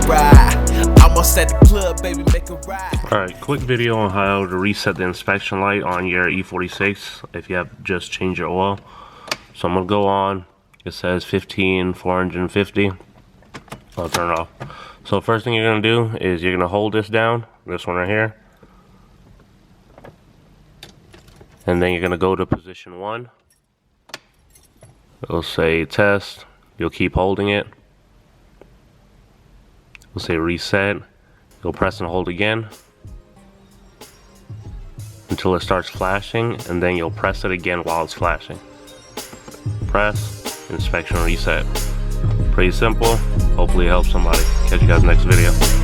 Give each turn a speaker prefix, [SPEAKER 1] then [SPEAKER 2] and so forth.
[SPEAKER 1] ride. Almost at the club, baby, make a ride.
[SPEAKER 2] Alright, quick video on how to reset the inspection light on your E46 if you have just changed your oil. So I'm going to go on, it says 15,450. I'll turn it off. So first thing you're going to do is you're going to hold this down, this one right here. And then you're going to go to position 1. It'll say test. You'll keep holding it. It'll say reset. You'll press and hold again until it starts flashing, and then you'll press it again while it's flashing. Press, inspection reset. Pretty simple. Hopefully it helps somebody. Catch you guys next video.